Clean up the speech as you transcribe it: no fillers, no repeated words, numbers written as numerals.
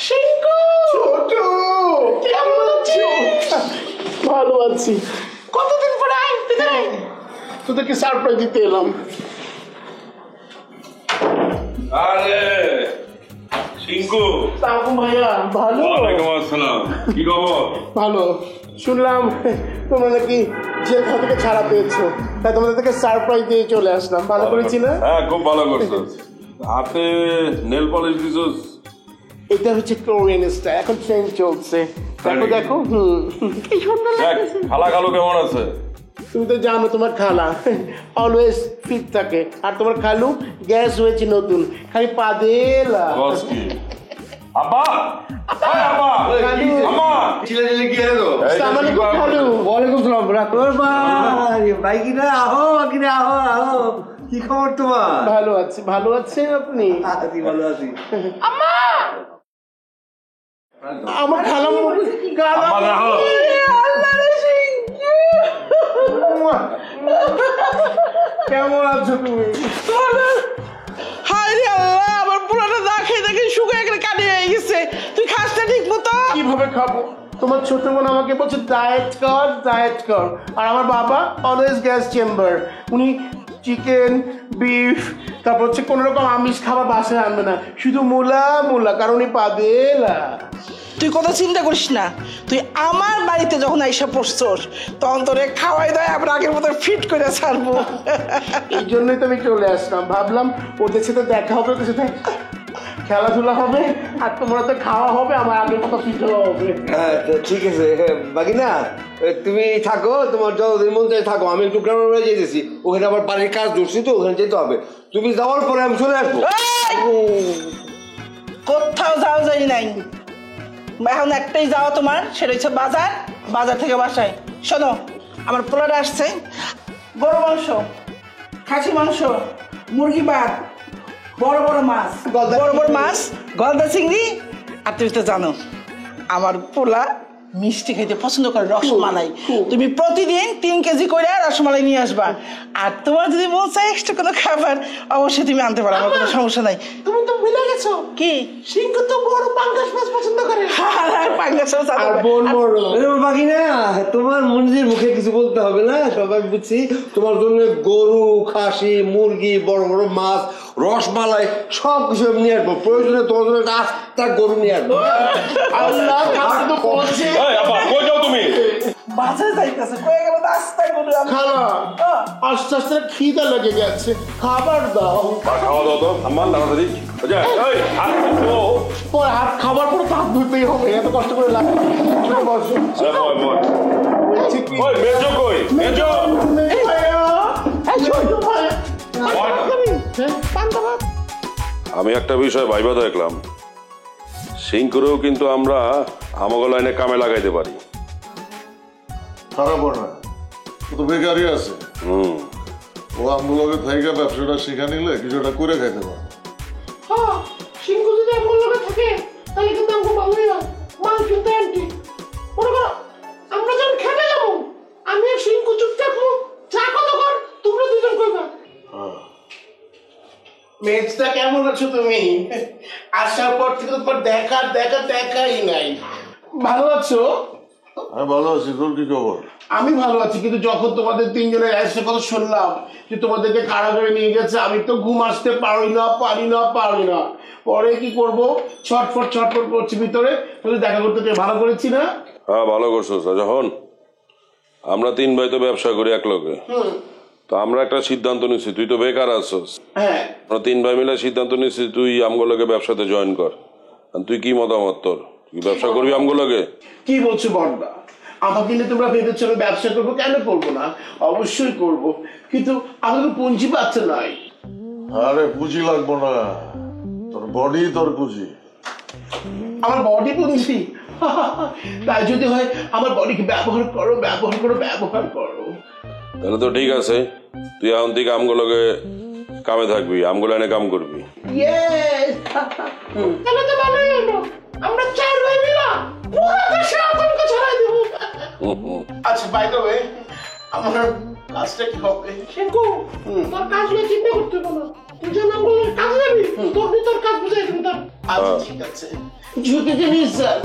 শিঙ্কু ছোট কেমন আছিস? ভালো আছি। কতদিন পরে তোদেরকে সারপ্রাইজ দিতে এলাম। আরে শিঙ্কু ভাইয়া ভালো? ওয়ালাইকুম আসসালাম, কি খবর? ভালো। শুনলাম তোমরা নাকি জেলখানা থেকে ছাড়া পেয়েছো, তাই তোমাদের থেকে সারপ্রাইজ দিয়ে চলে আসলাম। ভালো করেছি না? হ্যাঁ, খুব ভালো করছিস। হাতে নেল পলিশ দিছিস? এটা হচ্ছে কোরিয়ান স্টাইল, এখন ট্রেন্ড চলছে। দেখো দেখো, কি সুন্দর লাগছে। খালা খালু কেমন আছে? তুমি তো জানো তোমার খালা অলওয়েজ ফিট থাকে, আর তোমার খালু গ্যাস হয়েছে নতুন, খালি পাদেলা। বস কি আব্বা? ওই আব্বা, আম্মা ছেলে কি হলো? আসসালামু আলাইকুম খালু। ওয়ালাইকুম সালাম। রাখোর ভাই কিনা আহো, কিনা আহো আহো। কি খবর তোমার? ভালো আছি। ভালো আছেন আপনি? আছি, ভালো আছি। আমার খালা আম্মা রাখো। কেমন আছো তুমি? হায় রে আল্লাহ, আমার পুরাটা দা খেয়ে দেখে শুকিয়ে গেলে কানে হয়ে গেছে। তুই খাসটা ঠিক মতো? কিভাবে খাবো? তোমার ছোট বোন আমাকে বলছে ডায়েট কর ডায়েট কর, আর আমার বাবা অলওয়েজ গ্যাস চেম্বার। উনি চিকেন বিফ তারপর হচ্ছে কোনো রকম আমিষ খাবার বাসায় আনবে না, শুধু মূলা মূলা, কারণ উনি পাদেলা। তুই কথা চিন্তা করিস না, তুই আমার বাড়িতে যখন আইসা পড়ছস তখন তোরে খাওয়াই দেয় আবার আগের মতো ফিট করে ছাড়বো। এই জন্যই তো আমি চলে আসলাম, ভাবলাম ওদের সাথে দেখা হবে, ওদের সাথে খেলাধুলা হবে, আর তোমরা তো খাওয়া হবে, আমার আগের মতো ফিট হবে। হ্যাঁ ঠিক আছে বাকি না, তুমি থাকো, তোমার যতদিন মন চাই থাকো। আমি একটু গ্রামের বাড়ি যেতেছি, ওখানে আমার বাড়ির কাজ ধরছি তো, ওখানে যেতে হবে। তুমি যাওয়ার পরে আমি চলে আসবো। কোথাও যাওয়া যায় নাই, এখন একটাই যাওয়া তোমার, সেটা হচ্ছে বাজার, বাজার থেকে বাসায়। শোনো, আমার পোলাটা আসছে, গরু মাংস, খাসি মাংস, মুরগি ভাত, বড় বড় মাছ, বড় বড় মাছ, গলদা চিংড়ি। আর তুমি তো জানো আমার পোলা মিষ্টি খাইতে পছন্দ করে, রসমালাই। তুমি প্রতিদিন 3 কেজি করে রসমালাই নিয়ে আসবা। আর তোমার যদি মন চায় এক্সট্রা কোনো খাবার, অবশ্যই তুমি আনতে পারো, আমার কোনো সমস্যা নাই। তুমি তো ভুলে গেছো কি? সিংহ তো বড় পাঙ্গাস মাছ পছন্দ করে, পাঙ্গাস মাছ আর বোন বড়। বাকি না, তোমার মনির মুখে কিছু বলতে হবে না, সবাই বুঝছি। তোমার জন্য গরু, খাসি, মুরগি, বড় বড় মাছ, রসমালাই সব কিছু নিয়ে আসবো। প্রয়োজনে তোমার জন্য একটা আস্তা গরু নিয়ে আসবো। আল্লাহ কাছে তো পৌঁছে। এই আব্বা, কই যাও তুমি? বাজারে যাইতেছে, কয়ে গেল রাস্তায় বলে খালা আস্তে আস্তে খিদা লেগে গেছে, খাবার দাও। খাওয়া দাও তো আম্মা, তাড়াতাড়ি। এই হাত ধো। পরে হাত খাবার পরে হাত ধুতেই হবে, এত কষ্ট করে লাগে। বসো। বয় বয়। বলছি কি, ওই মেজো কই? মেজো ভাইয়া, এই ছোট ভাইয়া। আমি একটা বিষয় ভাইবা দেখলাম, সিংকুরেও কিন্তু আমরা আমাগো লাইনে কামে লাগাইতে পারি। খারাপ না, ও তো বেকারই আছে। ও আমগুলোকে থেকে ব্যবসাটা শিখা নিলে কিছুটা করে খাইতে পারে। হ্যাঁ, সিংহ যদি আমার লগে থাকে তাহলে কিন্তু আমাকে ভালোই হয়। মাল কিনতে আনটি মনে করো, আমরা যখন খেতে যাবো, আমি আর সিংহ চুপ থাকবো, যা কত কর তোমরা দুজন করবা। মেজটা কেমন আছো তুমি? আসার পর থেকে তোমার দেখাই নাই। ভালো আছো? আমি ভালো আছি, তোর কি খবর? আমি ভালো আছি, কিন্তু যখন তোমাদের তিনজনের অ্যাসের কথা শুনলাম যে তোমাদেরকে কারাগারে নিয়ে গেছে, আমি তো ঘুম আসতে পারি না। পরে কি করব, ছটফট করছি ভিতরে, দেখা করতে পেরে ভালো করেছি না? হ্যাঁ, ভালো করছো। যখন আমরা 3 ভাই তো ব্যবসা করি এক লগে, তো আমরা একটা সিদ্ধান্ত নিচ্ছি, তুই তো বেকার আছস, হ্যাঁ, আমরা 3 ভাই মিলে সিদ্ধান্ত নিচ্ছি তুই আমগুলোকে ব্যবসাতে জয়েন কর। তুই কি মতামত তোর? তুই ব্যবসা করবি আমগুলোকে? কি বলছো বড়দা? আমাকে নিয়ে তোমরা ভেবেছো আমি ব্যবসা করবো? কেন করবো না, অবশ্যই করব, কিন্তু আমার তো পুঁজি পাচ্ছে নাই। আরে পুঁজি লাগবো না, তোর বডি তোর পুঁজি। আমার বডি পুঁজি? তাই যদি হয় আমার বডিকে ব্যবহার করো। তাহলে তো ঠিক আছে, তুই এখন থেকে আমগুলোকে কামে থাকবি, আমগুলো এনে কাম করবি। তাহলে তো ভালোই হলো, আমরা 4 ভাই মিলে পুরো দেশে আতঙ্ক ছড়াই দেব। আচ্ছা, বাই দ্য ওয়ে, আমার কাজটা কি হবে? শিঙ্কু, তোর কাজগুলো চিন্তা করতে হবে না, তুই যে নামগুলো কাজ যাবি, তোর কাজ বুঝাই দিবি। আচ্ছা ঠিক আছে ঝুঁকিকে নিয়ে যান